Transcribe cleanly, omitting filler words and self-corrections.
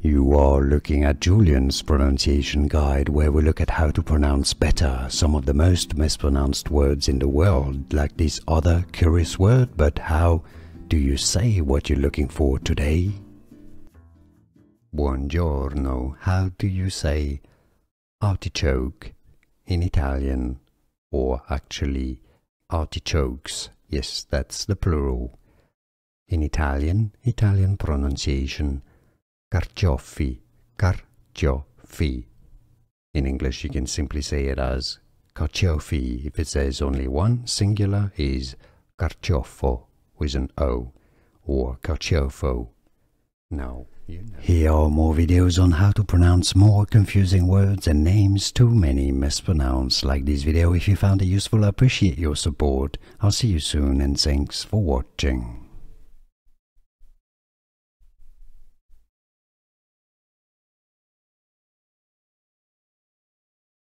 You are looking at Julian's pronunciation guide, where we look at how to pronounce better some of the most mispronounced words in the world, like this other curious word. But how do you say what you're looking for today? Buongiorno. How do you say artichoke in Italian? Or actually artichokes. Yes, that's the plural. In Italian pronunciation, carciofi, carciofi. In English you can simply say it as carciofi. If it says only one, singular is carciofo with an O, or carciofo. Now, here are more videos on how to pronounce more confusing words and names too many mispronounced. Like this video if you found it useful. I appreciate your support. I'll see you soon and thanks for watching.